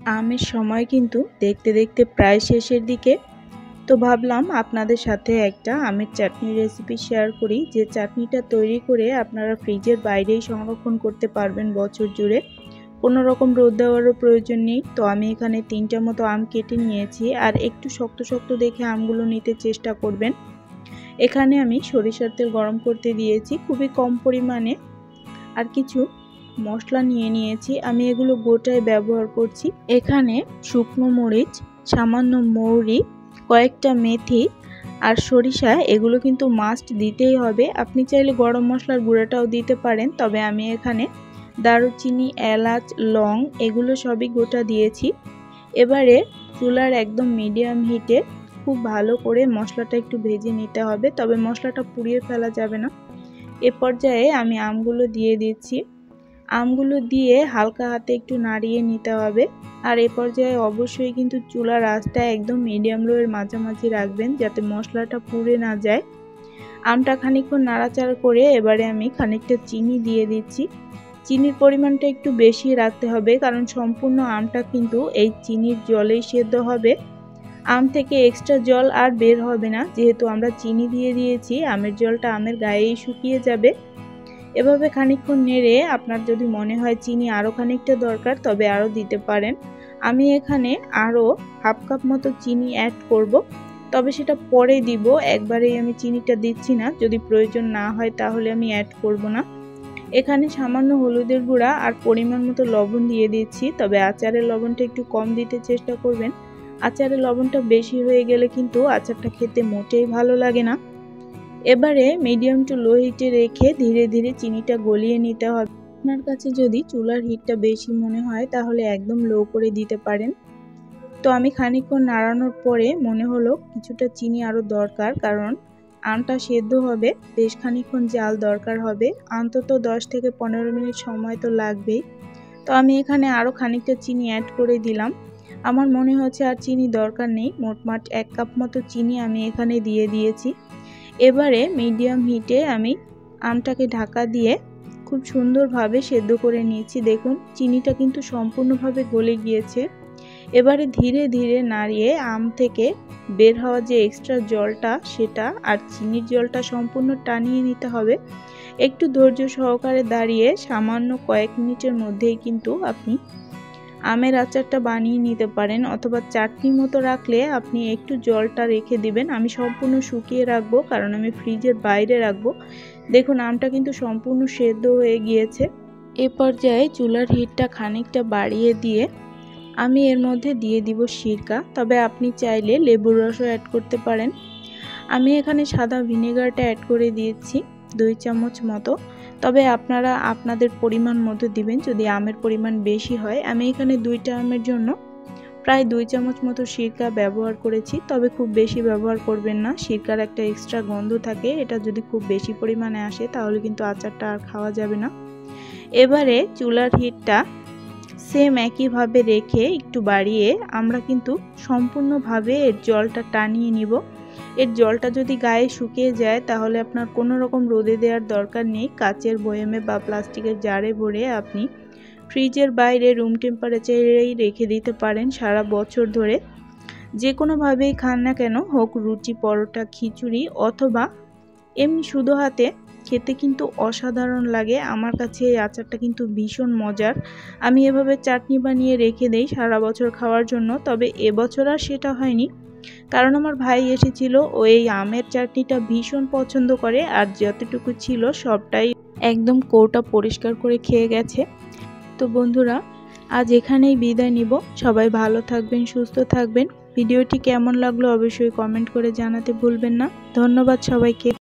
আমের সময় কিন্তু দেখতে দেখতে প্রায় শেষের দিকে। তো ভাবলাম আপনাদের সাথে একটা আমের চাটনির রেসিপি শেয়ার করি, যে চাটনিটা তৈরি করে আপনারা ফ্রিজের বাইরেই সংরক্ষণ করতে পারবেন বছর জুড়ে, কোনো রকম রোদ দেওয়ারও প্রয়োজন নেই। তো আমি এখানে 3টা মতো আম কেটে নিয়েছি, আর একটু শক্ত শক্ত দেখে আমগুলো নিতে চেষ্টা করবেন। এখানে আমি সরিষার তেল গরম করতে দিয়েছি খুবই কম পরিমাণে, আর কিছু মশলা নিয়ে নিয়েছি, আমি এগুলো গোটায় ব্যবহার করছি। এখানে শুকনো মরিচ, সামান্য মৌরি, কয়েকটা মেথি আর সরিষা, এগুলো কিন্তু মাস্ট দিতেই হবে। আপনি চাইলে গরম মশলার গুঁড়াটাও দিতে পারেন, তবে আমি এখানে দারুচিনি, এলাচ, লং এগুলো সবই গোটা দিয়েছি। এবারে চুলার একদম মিডিয়াম হিটে খুব ভালো করে মশলাটা একটু ভেজে নিতে হবে, তবে মশলাটা পুড়িয়ে ফেলা যাবে না। এ পর্যায়ে আমি আমগুলো দিয়ে দিচ্ছি। আমগুলো দিয়ে হালকা হাতে একটু নাড়িয়ে নিতে হবে, আর এ পর্যায়ে অবশ্যই কিন্তু চুলার আঁচটা একদম মিডিয়াম লো এর মাঝামাঝি রাখবেন, যাতে মশলাটা পুড়ে না যায়। আমটা খানিকক্ষণ নাড়াচাড়া করে এবারে আমি খানিকটা চিনি দিয়ে দিচ্ছি। চিনির পরিমাণটা একটু বেশি রাখতে হবে, কারণ সম্পূর্ণ আমটা কিন্তু এই চিনির জলেই সেদ্ধ হবে। আম থেকে এক্সট্রা জল আর বের হবে না, যেহেতু আমরা চিনি দিয়ে দিয়েছি। আমের জলটা আমের গায়েই শুকিয়ে যাবে। এভাবে খানিকক্ষণ নেড়ে আপনার যদি মনে হয় চিনি আরও খানিকটা দরকার, তবে আরও দিতে পারেন। আমি এখানে আরও হাফ কাপ মতো চিনি অ্যাড করব, তবে সেটা পরে দিব, একবারেই আমি চিনিটা দিচ্ছি না। যদি প্রয়োজন না হয় তাহলে আমি অ্যাড করব না। এখানে সামান্য হলুদের গুঁড়া আর পরিমাণ মতো লবণ দিয়ে দিচ্ছি, তবে আচারের লবণটা একটু কম দিতে চেষ্টা করবেন। আচারের লবণটা বেশি হয়ে গেলে কিন্তু আচারটা খেতে মোটেই ভালো লাগে না। এবারে মিডিয়াম টু লো হিটে রেখে ধীরে ধীরে চিনিটা গলিয়ে নিতে হবে। আপনার কাছে যদি চুলার হিটটা বেশি মনে হয় তাহলে একদম লো করে দিতে পারেন। তো আমি খানিকক্ষণ নাড়ানোর পরে মনে হলো কিছুটা চিনি আরও দরকার, কারণ আমটা সেদ্ধ হবে, বেশ খানিকক্ষণ জাল দরকার হবে, অন্তত 10 থেকে 15 মিনিট সময় তো লাগবেই। তো আমি এখানে আরও খানিকটা চিনি অ্যাড করে দিলাম। আমার মনে হচ্ছে আর চিনি দরকার নেই। মোটমাট 1 কাপ মতো চিনি আমি এখানে দিয়ে দিয়েছি। এবারে মিডিয়াম হিটে আমি আমটাকে ঢাকা দিয়ে খুব সুন্দরভাবে সেদ্ধ করে নিয়েছি। দেখুন চিনিটা কিন্তু সম্পূর্ণভাবে গলে গিয়েছে। এবারে ধীরে ধীরে নাড়িয়ে আম থেকে বের হওয়া যে এক্সট্রা জলটা, সেটা আর চিনির জলটা সম্পূর্ণ টানিয়ে নিতে হবে। একটু ধৈর্য সহকারে দাঁড়িয়ে সামান্য কয়েক মিনিটের মধ্যেই কিন্তু আপনি আমের আচারটা বানিয়ে নিতে পারেন, অথবা চাটনি মতো রাখলে আপনি একটু জলটা রেখে দিবেন। আমি সম্পূর্ণ শুকিয়ে রাখবো, কারণ আমি ফ্রিজের বাইরে রাখবো। দেখুন আমটা কিন্তু সম্পূর্ণ সেদ্ধ হয়ে গিয়েছে। এ পর্যায়ে চুলার হিটটা খানিকটা বাড়িয়ে দিয়ে আমি এর মধ্যে দিয়ে দিব সিরকা, তবে আপনি চাইলে লেবুর রসও অ্যাড করতে পারেন। আমি এখানে সাদা ভিনেগারটা অ্যাড করে দিয়েছি 2 চামচ মতো, তবে আপনারা আপনাদের পরিমাণ মতো দিবেন যদি আমের পরিমাণ বেশি হয়। আমি এখানে 2টা আমের জন্য প্রায় 2 চামচ মতো সিরকা ব্যবহার করেছি, তবে খুব বেশি ব্যবহার করবেন না, সিরকার একটা এক্সট্রা গন্ধ থাকে, এটা যদি খুব বেশি পরিমাণে আসে তাহলে কিন্তু আচারটা আর খাওয়া যাবে না। এবারে চুলার হিটটা সেম একইভাবে রেখে একটু বাড়িয়ে আমরা কিন্তু সম্পূর্ণভাবে এর জলটা টানিয়ে নিব। এর জলটা যদি গায়ে শুকিয়ে যায় তাহলে আপনার কোনো রকম রোদে দেওয়ার দরকার নেই। কাচের বয়ামে বা প্লাস্টিকের জারে ভরে আপনি ফ্রিজের বাইরে রুম টেম্পারেচারেই রেখে দিতে পারেন সারা বছর ধরে। যে কোনোভাবেই খান না কেন, হোক রুটি, পরোটা, খিচুড়ি অথবা এমনি শুধু হাতে, খেতে কিন্তু অসাধারণ লাগে। আমার কাছে এই আচারটা কিন্তু ভীষণ মজার। আমি এভাবে চাটনি বানিয়ে রেখে দেই সারা বছর খাওয়ার জন্য, তবে এবছর আর সেটা হয়নি, কারণ আমার ভাই এসেছিল, ও এই আমের চাটনিটা ভীষণ পছন্দ করে, আর যতটুকু ছিল সবটাই একদম কৌটা পরিষ্কার করে খেয়ে গেছে। তো বন্ধুরা, আজ এখানেই বিদায় নিব। সবাই ভালো থাকবেন, সুস্থ থাকবেন। ভিডিওটি কেমন লাগলো অবশ্যই কমেন্ট করে জানাতে ভুলবেন না। ধন্যবাদ সবাইকে।